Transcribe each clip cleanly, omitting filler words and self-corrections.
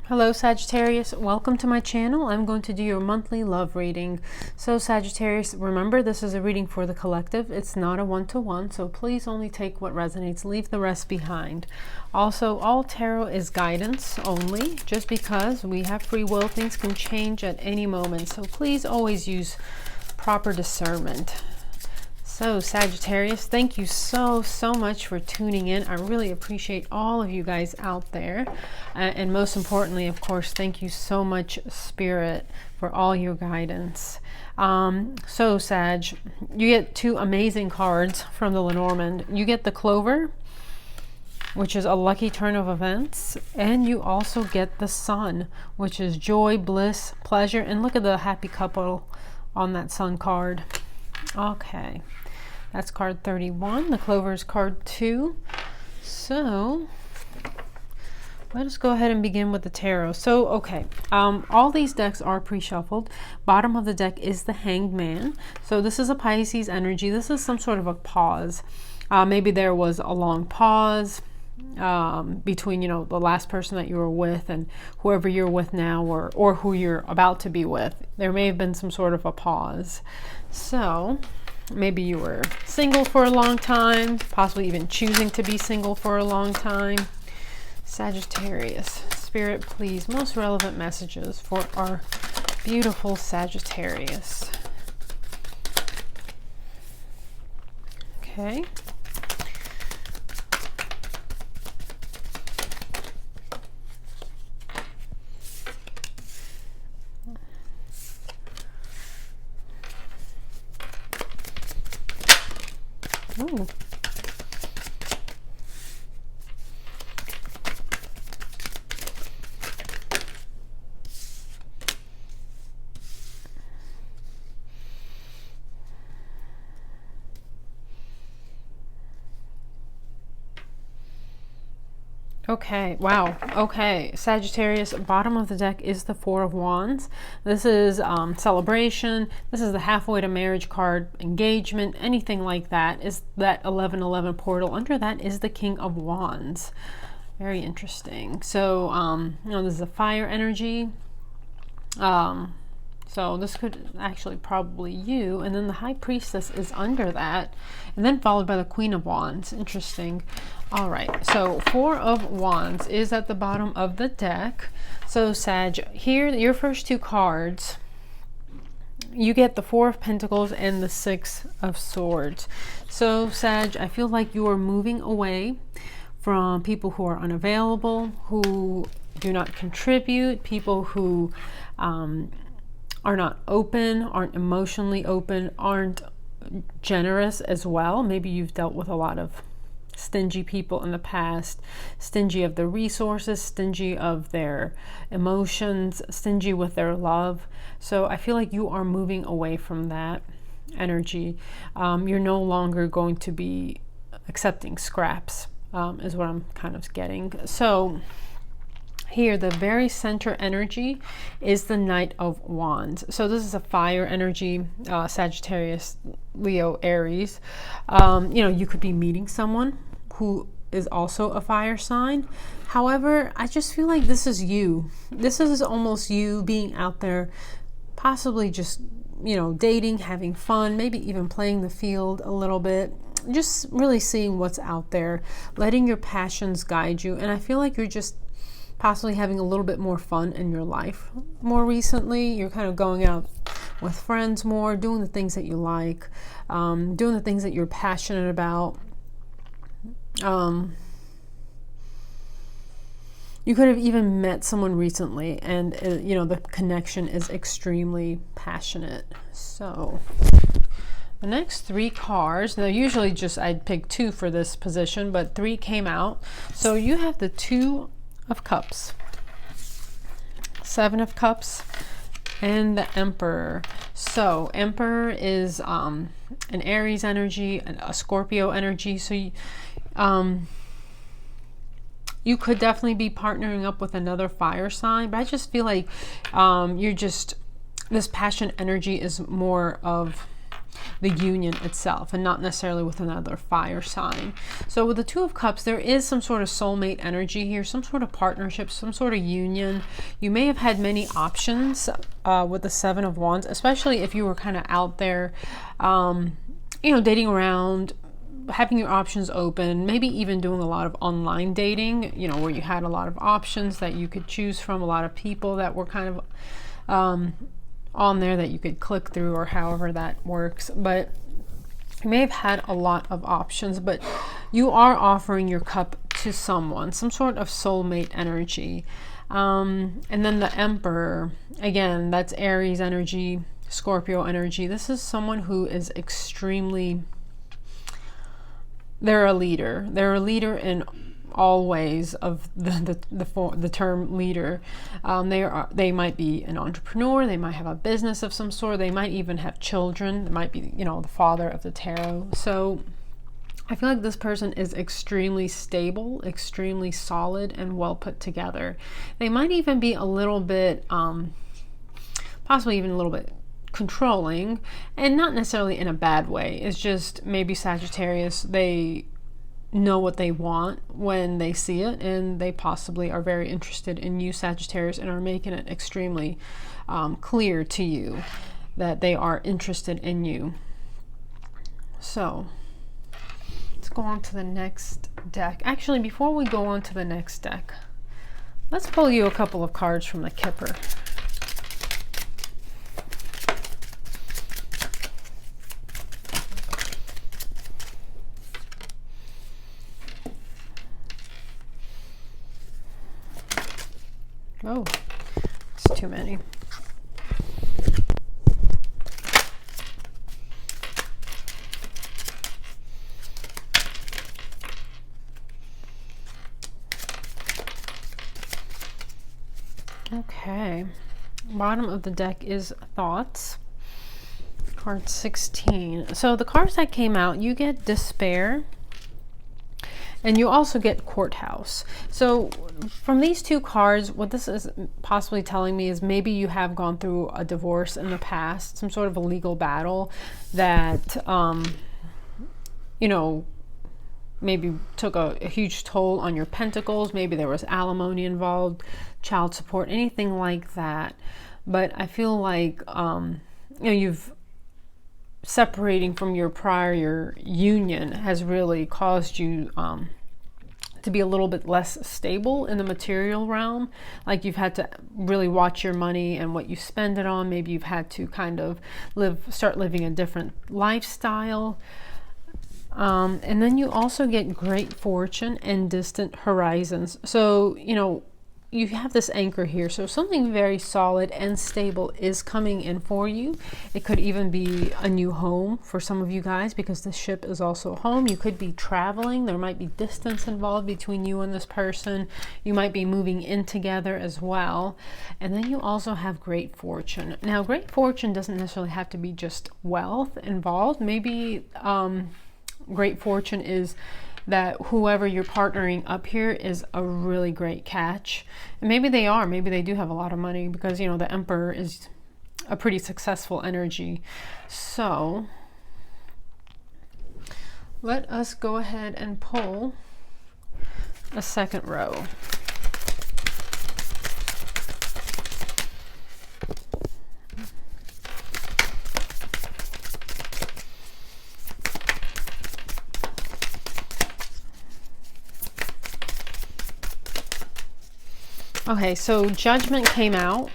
Hello Sagittarius, welcome to my channel. I'm going to do your monthly love reading. So Sagittarius, remember this is a reading for the collective. It's not a one-to-one, so please only take what resonates, leave the rest behind. Also, all tarot is guidance only. Just because we have free will, things can change at any moment, so please always use proper discernment. So Sagittarius, thank you so much for tuning in. I really appreciate all of you guys out there. And most importantly, of course, thank you so much, Spirit, for all your guidance. So Sag, you get two amazing cards from the Lenormand. You get the Clover, which is a lucky turn of events. And you also get the Sun, which is joy, bliss, pleasure. And look at the happy couple on that Sun card. Okay. That's card 31. The Clover is card 2. So let us go ahead and begin with the tarot. So, okay, all these decks are pre-shuffled. Bottom of the deck is the Hanged Man. So this is a Pisces energy. This is some sort of a pause. Maybe there was a long pause between, you know, the last person that you were with and whoever you're with now, or who you're about to be with. There may have been some sort of a pause. So maybe you were single for a long time, possibly even choosing to be single for a long time. Sagittarius, Spirit, please, most relevant messages for our beautiful Sagittarius. Okay. Ooh. Okay, wow. Okay, Sagittarius, bottom of the deck is the Four of Wands. This is celebration. This is the halfway to marriage card, engagement, anything like that. Is that 1111 portal. Under that is the King of Wands. Very interesting. So, you know, this is a fire energy. So this could actually probably you. And then the High Priestess is under that. And then followed by the Queen of Wands. Interesting. All right. So Four of Wands is at the bottom of the deck. So Sag, here, your first two cards, you get the Four of Pentacles and the Six of Swords. So Sag, I feel like you are moving away from people who are unavailable, who do not contribute, people who are not open, aren't emotionally open, aren't generous as well. Maybe you've dealt with a lot of stingy people in the past, stingy of their resources, stingy of their emotions, stingy with their love. So I feel like you are moving away from that energy. You're no longer going to be accepting scraps, is what I'm kind of getting. So here, the very center energy is the Knight of Wands. So this is a fire energy, Sagittarius, Leo, Aries. You know, you could be meeting someone who is also a fire sign. However, I just feel like this is you. This is almost you being out there, possibly just, you know, dating, having fun, maybe even playing the field a little bit. Just really seeing what's out there, letting your passions guide you. And I feel like you're just possibly having a little bit more fun in your life more recently. You're kind of going out with friends more, doing the things that you like, doing the things that you're passionate about. You could have even met someone recently and, you know, the connection is extremely passionate. So the next three cards, now usually just I'd pick two for this position, but three came out. So you have the Two of Cups, Seven of Cups, and the Emperor. So Emperor is an Aries energy, a Scorpio energy. So you could definitely be partnering up with another fire sign, but I just feel like you're just, this passion energy is more of the union itself and not necessarily with another fire sign. So with the Two of Cups, there is some sort of soulmate energy here, some sort of partnership, some sort of union. You may have had many options with the Seven of Wands, especially if you were kind of out there, you know, dating around, having your options open, maybe even doing a lot of online dating, you know, where you had a lot of options that you could choose from, a lot of people that were kind of on there that you could click through, or however that works. But you may have had a lot of options, but you are offering your cup to someone, some sort of soulmate energy. And then the Emperor, again, that's Aries energy, Scorpio energy. This is someone who is extremely, they're a leader. They're a leader in all ways of the term leader. They might be an entrepreneur. They might have a business of some sort. They might even have children. They might be, you know, the father of the tarot. So I feel like this person is extremely stable, extremely solid, and well put together. They might even be a little bit, possibly even a little bit controlling, and not necessarily in a bad way. It's just maybe Sagittarius, they know what they want when they see it, and they possibly are very interested in you, Sagittarius, and are making it extremely clear to you that they are interested in you. So let's go on to the next deck. Actually, before we go on to the next deck, let's pull you a couple of cards from the Kipper. Oh, it's too many. Okay, bottom of the deck is Thoughts, card 16. So the cards that came out, you get Despair, and you also get Courthouse. So from these two cards, what this is possibly telling me is maybe you have gone through a divorce in the past, some sort of a legal battle that, you know, maybe took a huge toll on your pentacles. Maybe there was alimony involved, child support, anything like that. But I feel like, you know, you've separating from your prior union has really caused you to be a little bit less stable in the material realm. Like you've had to really watch your money and what you spend it on. Maybe you've had to kind of start living a different lifestyle. And then you also get Great Fortune and Distant Horizons. So, you know, you have this anchor here. So something very solid and stable is coming in for you. It could even be a new home for some of you guys, because the ship is also home. You could be traveling. There might be distance involved between you and this person. You might be moving in together as well. And then you also have Great Fortune. Now, Great Fortune doesn't necessarily have to be just wealth involved. Maybe Great Fortune is that whoever you're partnering up here is a really great catch. And maybe they are, maybe they do have a lot of money, because, you know, the Emperor is a pretty successful energy. So let us go ahead and pull a second row. Okay, so Judgment came out,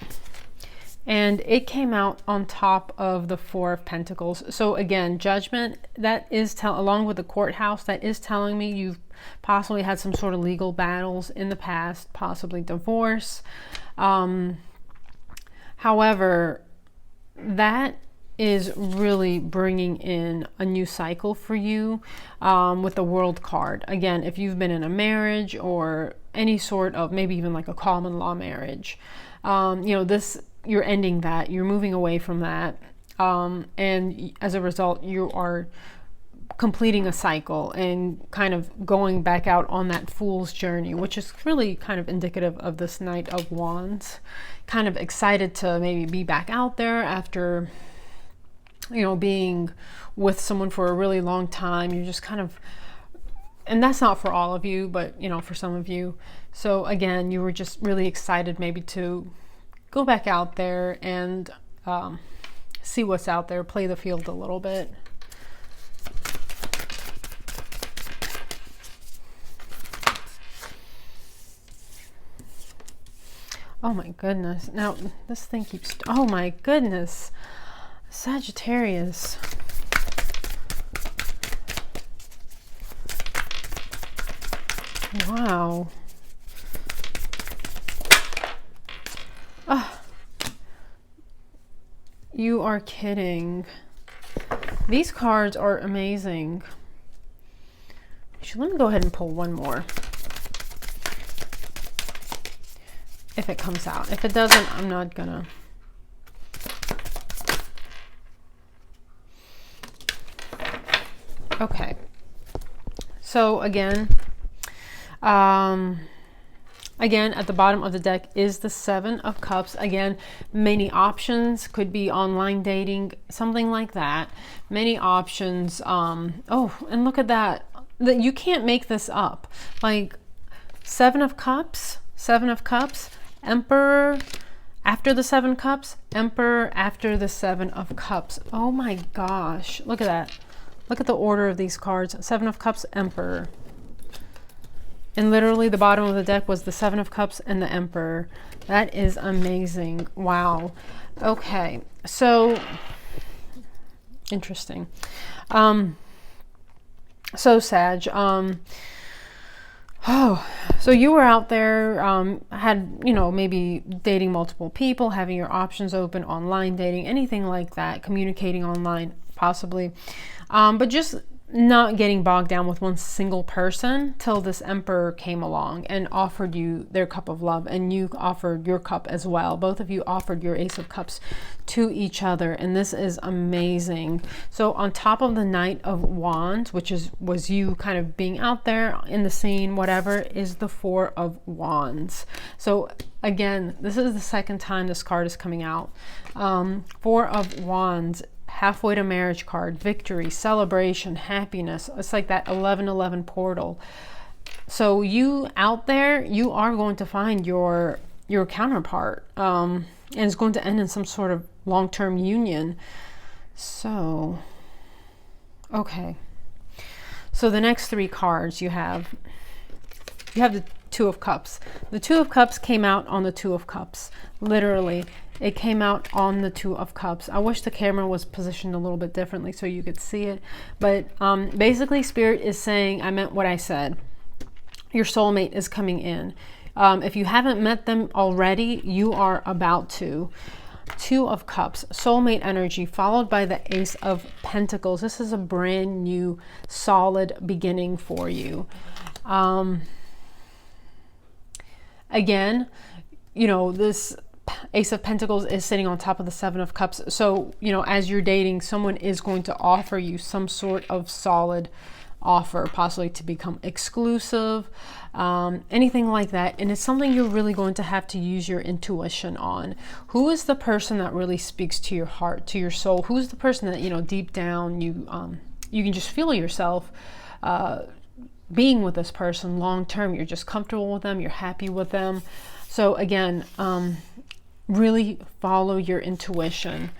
and it came out on top of the Four of Pentacles. So again, Judgment, that is along with the Courthouse, that is telling me you've possibly had some sort of legal battles in the past, possibly divorce. However, that is really bringing in a new cycle for you with the World card. Again, if you've been in a marriage or any sort of, maybe even like a common law marriage, you know, this, you're ending that, you're moving away from that, and as a result you are completing a cycle and kind of going back out on that fool's journey, which is really kind of indicative of this Knight of Wands. Kind of excited to maybe be back out there after you know, being with someone for a really long time. You're just kind of, and that's not for all of you, but you know, for some of you. So again, you were just really excited maybe to go back out there and see what's out there, play the field a little bit. Oh my goodness. Now this thing keeps, oh my goodness. Sagittarius. Wow. You are kidding. These cards are amazing. Let me go ahead and pull one more. If it comes out. If it doesn't, I'm not gonna. Okay. So again, again, at the bottom of the deck is the Seven of Cups. Again, many options. Could be online dating, something like that. Many options. Oh, and look at that. You can't make this up. Like, Seven of Cups, Emperor after the Seven Cups, Emperor after the Seven of Cups. Oh my gosh. Look at that. Look at the order of these cards. Seven of Cups, Emperor. And literally the bottom of the deck was the Seven of Cups and the Emperor. That is amazing. Wow. Okay. So, interesting. So Sag, so you were out there, had, you know, maybe dating multiple people, having your options open, online dating, anything like that, communicating online, possibly. But just not getting bogged down with one single person till this Emperor came along and offered you their cup of love, and you offered your cup as well. Both of you offered your Ace of Cups to each other, and this is amazing. So on top of the Knight of Wands, which was you kind of being out there in the scene, whatever, is the Four of Wands. So again, this is the second time this card is coming out. Four of Wands, halfway to marriage card, victory, celebration, happiness. It's like that 1111 portal. So you out there, you are going to find your counterpart, and it's going to end in some sort of long-term union. So, okay. So the next three cards you have the Two of Cups. The Two of Cups came out on the Two of Cups. Literally, it came out on the Two of Cups. I wish the camera was positioned a little bit differently so you could see it. But basically, Spirit is saying, I meant what I said. Your soulmate is coming in. If you haven't met them already, you are about to. Two of Cups, soulmate energy, followed by the Ace of Pentacles. This is a brand new, solid beginning for you. Again, you know, this Ace of Pentacles is sitting on top of the Seven of Cups. So, you know, as you're dating, someone is going to offer you some sort of solid offer, possibly to become exclusive, anything like that. And it's something you're really going to have to use your intuition on. Who is the person that really speaks to your heart, to your soul? Who's the person that, you know, deep down you can just feel yourself being with this person long term? You're just comfortable with them, you're happy with them. So again, really follow your intuition.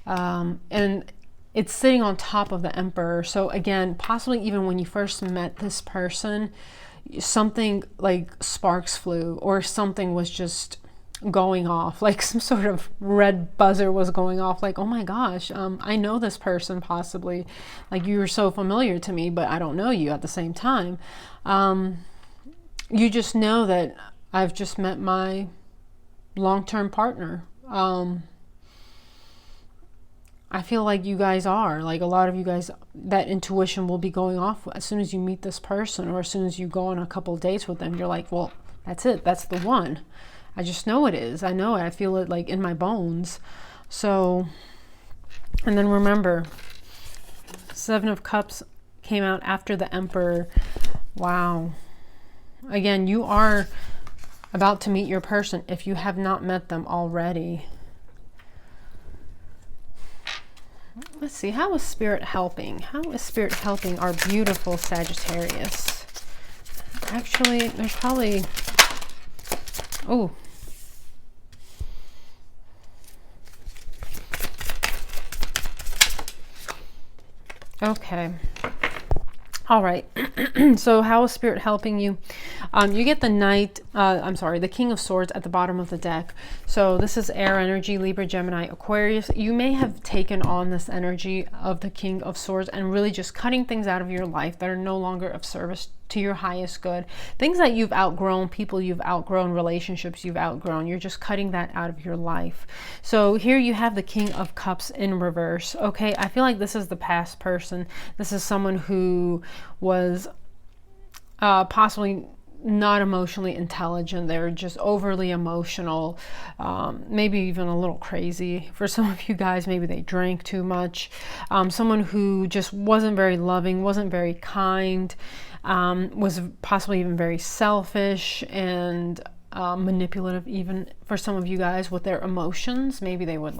And it's sitting on top of the Emperor. So again, possibly even when you first met this person, something like sparks flew, or something was just going off, like some sort of red buzzer was going off, like, oh my gosh, I know this person, possibly, like, you were so familiar to me, but I don't know you at the same time. You just know that I've just met my long-term partner. I feel like you guys are, like, a lot of you guys, that intuition will be going off as soon as you meet this person, or as soon as you go on a couple of dates with them. You're like, well, that's it, that's the one. I just know it is. I know it. I feel it, like, in my bones. So, and then remember, Seven of Cups came out after the Emperor. Wow. Again, you are about to meet your person if you have not met them already. Let's see, how is Spirit helping? How is Spirit helping our beautiful Sagittarius? Actually, there's probably, oh. Okay. All right. So how is Spirit helping you? You get the Knight, the King of Swords at the bottom of the deck. So this is air energy, Libra, Gemini, Aquarius. You may have taken on this energy of the King of Swords and really just cutting things out of your life that are no longer of service to your highest good. Things that you've outgrown, people you've outgrown, relationships you've outgrown. You're just cutting that out of your life. So here you have the King of Cups in reverse. Okay, I feel like this is the past person. This is someone who was possibly not emotionally intelligent. They're just overly emotional, maybe even a little crazy. For some of you guys, maybe they drank too much. Someone who just wasn't very loving, wasn't very kind, was possibly even very selfish and manipulative, even for some of you guys with their emotions. Maybe they would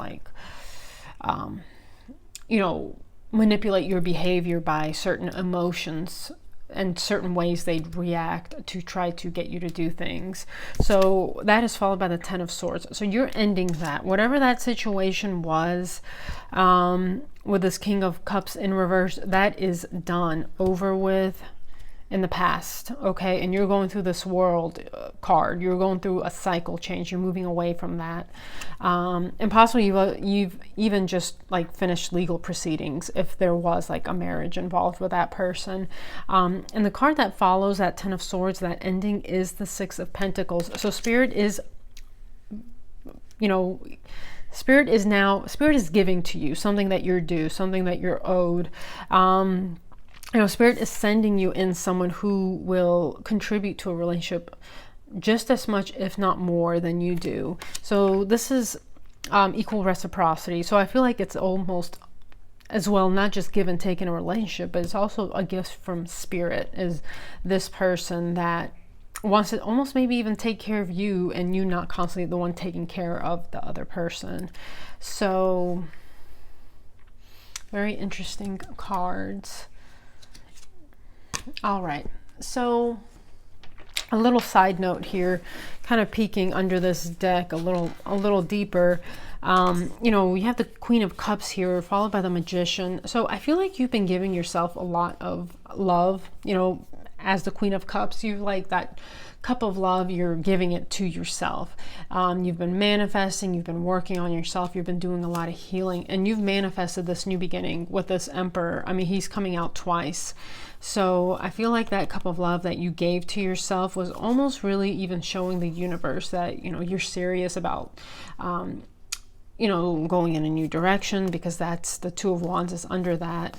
manipulate your behavior by certain emotions and certain ways they'd react to try to get you to do things. So that is followed by the Ten of Swords. So you're ending that. Whatever that situation was with this King of Cups in reverse, that is done, over with, in the past. Okay, and you're going through this World card. You're going through a cycle change. You're moving away from that, and possibly you've even just like finished legal proceedings if there was like a marriage involved with that person. And the card that follows that Ten of Swords, that ending, is the Six of Pentacles. So Spirit is, Spirit is giving to you something that you're due, something that you're owed. Spirit is sending you in someone who will contribute to a relationship just as much, if not more, than you do. So this is equal reciprocity. So I feel like it's almost as well, not just give and take in a relationship, but it's also a gift from Spirit, is this person that wants to almost maybe even take care of you, and you not constantly the one taking care of the other person. So very interesting cards. All right, so a little side note here, kind of peeking under this deck a little deeper. We have the Queen of Cups here, followed by the Magician. So I feel like you've been giving yourself a lot of love, as the Queen of Cups. You like that cup of love, you're giving it to yourself. You've been manifesting, you've been working on yourself, you've been doing a lot of healing, and you've manifested this new beginning with this Emperor. I mean, he's coming out twice. So I feel like that cup of love that you gave to yourself was almost really even showing the universe that, you're serious about, going in a new direction, because that's the Two of Wands is under that,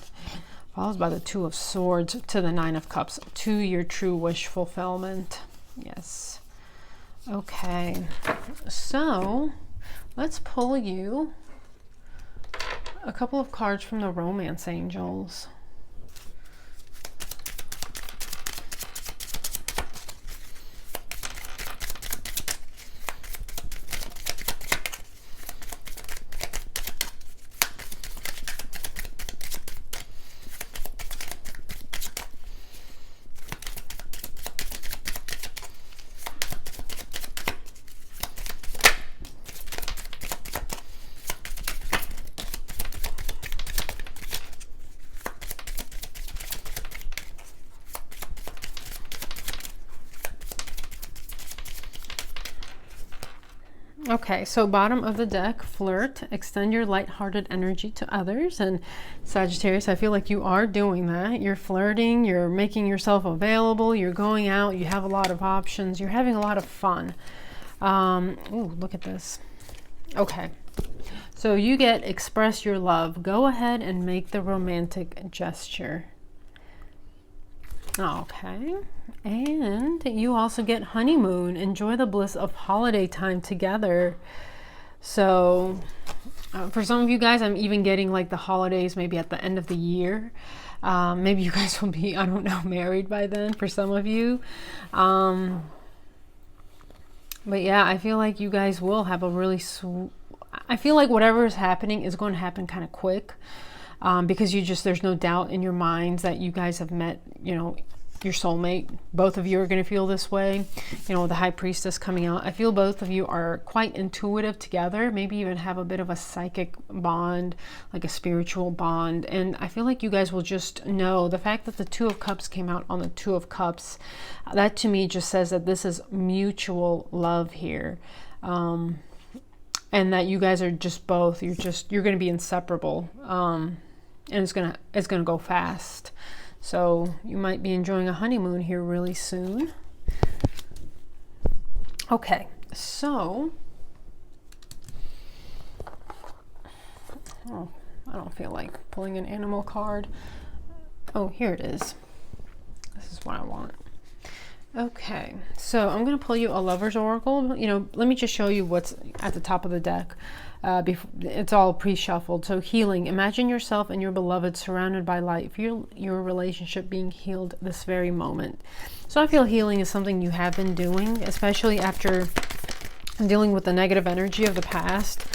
followed by the Two of Swords to the Nine of Cups, to your true wish fulfillment. Yes. Okay. So let's pull you a couple of cards from the Romance Angels. Okay, so bottom of the deck, flirt, extend your lighthearted energy to others. And Sagittarius, I feel like you are doing that. You're flirting, you're making yourself available, you're going out, you have a lot of options, you're having a lot of fun. Ooh, look at this. Okay, so you get express your love. Go ahead and make the romantic gesture. Okay, and you also get honeymoon. Enjoy the bliss of holiday time together. So for some of you guys, I'm even getting like the holidays maybe at the end of the year. Maybe you guys will be, I don't know, married by then for some of you. But yeah, I feel like you guys will have a really I feel like whatever is happening is going to happen kind of quick. because there's no doubt in your minds that you guys have met, you know, your soulmate. Both of you are going to feel this way. You know, the High Priestess coming out, I feel both of you are quite intuitive together, maybe even have a bit of a psychic bond, like a spiritual bond. And I feel like you guys will just know, the fact that the Two of Cups came out on the Two of Cups, that to me just says that this is mutual love here. And that you guys are just both, you're going to be inseparable. And it's going to go fast. So you might be enjoying a honeymoon here really soon. Okay, so I don't feel like pulling an animal card. Oh, here it is. This is what I want. Okay, so I'm going to pull you a Lover's Oracle. You know, let me just show you what's at the top of the deck. It's all pre-shuffled. So healing. Imagine yourself and your beloved surrounded by light. Feel your relationship being healed this very moment. So I feel healing is something you have been doing, especially after dealing with the negative energy of the past,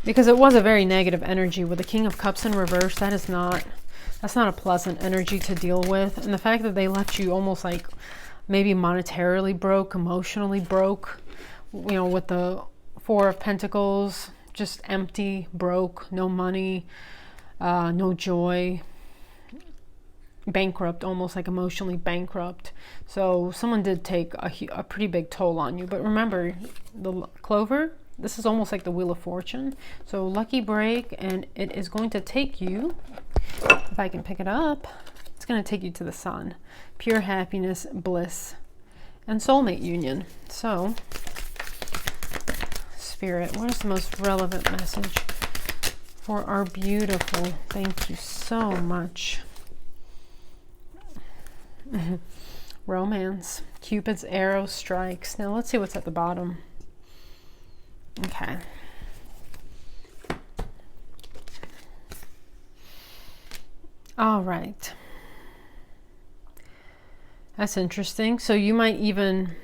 because it was a very negative energy with the King of Cups in reverse. That's not a pleasant energy to deal with. And the fact that they left you almost like maybe monetarily broke, emotionally broke, you know, with the Four of Pentacles, just empty, broke, no money, no joy, bankrupt, almost like emotionally bankrupt. So someone did take a pretty big toll on you. But remember, the Clover, this is almost like the Wheel of Fortune. So lucky break, and it is going to take you, if I can pick it up, it's going to take you to the Sun. Pure happiness, bliss, and soulmate union. So Spirit, what is the most relevant message for our beautiful? Thank you so much. Romance. Cupid's arrow strikes. Now let's see what's at the bottom. Okay. All right. That's interesting. So you might even,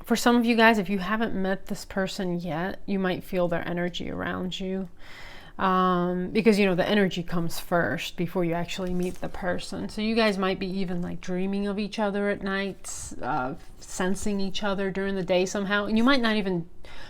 for some of you guys, if you haven't met this person yet, you might feel their energy around you. Because, you know, the energy comes first before you actually meet the person. So you guys might be even like dreaming of each other at night, sensing each other during the day somehow. And you might not even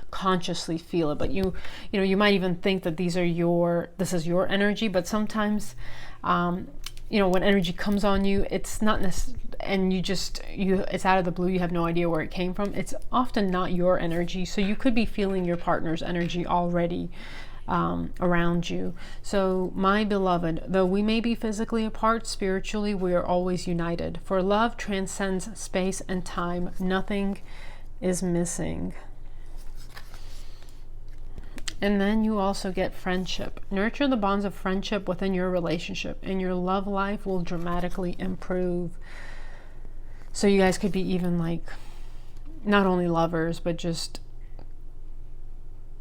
consciously feel it, but you know, you might even think that this is your energy. But sometimes, you know, when energy comes on you, it's not necessarily, and it's out of the blue, you have no idea where it came from. It's often not your energy. So you could be feeling your partner's energy already around you. So my beloved, though we may be physically apart, spiritually we are always united. For love transcends space and time. Nothing is missing. And then you also get friendship. Nurture the bonds of friendship within your relationship, and your love life will dramatically improve. So you guys could be even like not only lovers, but just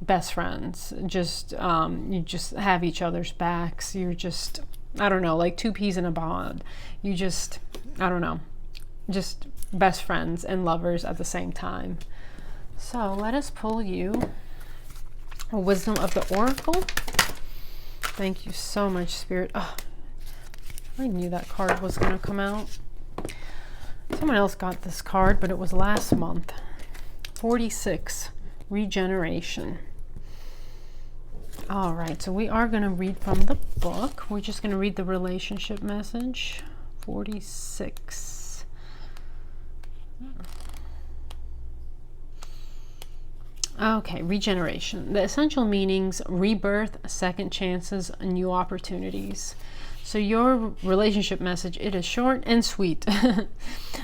best friends. Just you just have each other's backs. You're just, I don't know, like two peas in a pod. You just, I don't know, just best friends and lovers at the same time. So let us pull you a Wisdom of the Oracle. Thank you so much, Spirit. Oh, I knew that card was going to come out. Someone else got this card, but it was last month. 46, Regeneration. All right, so we are going to read from the book. We're just going to read the relationship message. 46. Okay, regeneration. The essential meanings: rebirth, second chances, new opportunities. So your relationship message, it is short and sweet.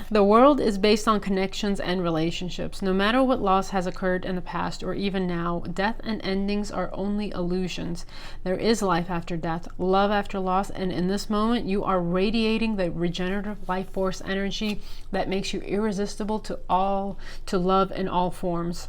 The world is based on connections and relationships. No matter what loss has occurred in the past or even now, death and endings are only illusions. There is life after death, love after loss, and in this moment you are radiating the regenerative life force energy that makes you irresistible to love in all forms.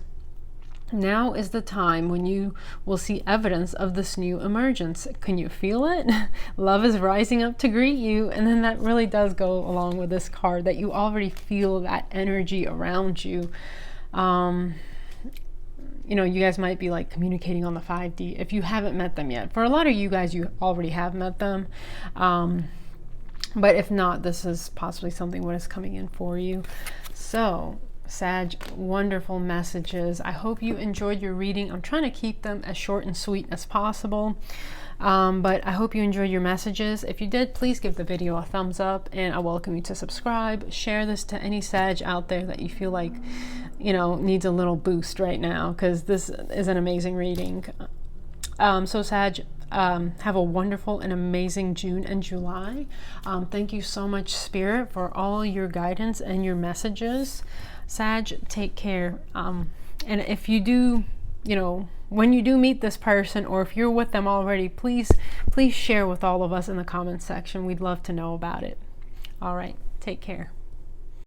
Now is the time when you will see evidence of this new emergence. Can you feel it? Love is rising up to greet you. And then that really does go along with this card, that you already feel that energy around you. you know, you guys might be like communicating on the 5D if you haven't met them yet. For a lot of you guys, you already have met them. But if not, this is possibly something what is coming in for you. So, Sag, wonderful messages. I hope you enjoyed your reading. I'm trying to keep them as short and sweet as possible. But I hope you enjoyed your messages. If you did, please give the video a thumbs up, and I welcome you to subscribe. Share this to any Sag out there that you feel like, you know, needs a little boost right now, because this is an amazing reading. So Sag, have a wonderful and amazing June and July. Thank you so much, Spirit, for all your guidance and your messages. Sag, take care. And if you do, you know, when you do meet this person, or if you're with them already, please share with all of us in the comments section. We'd love to know about it. All right, take care.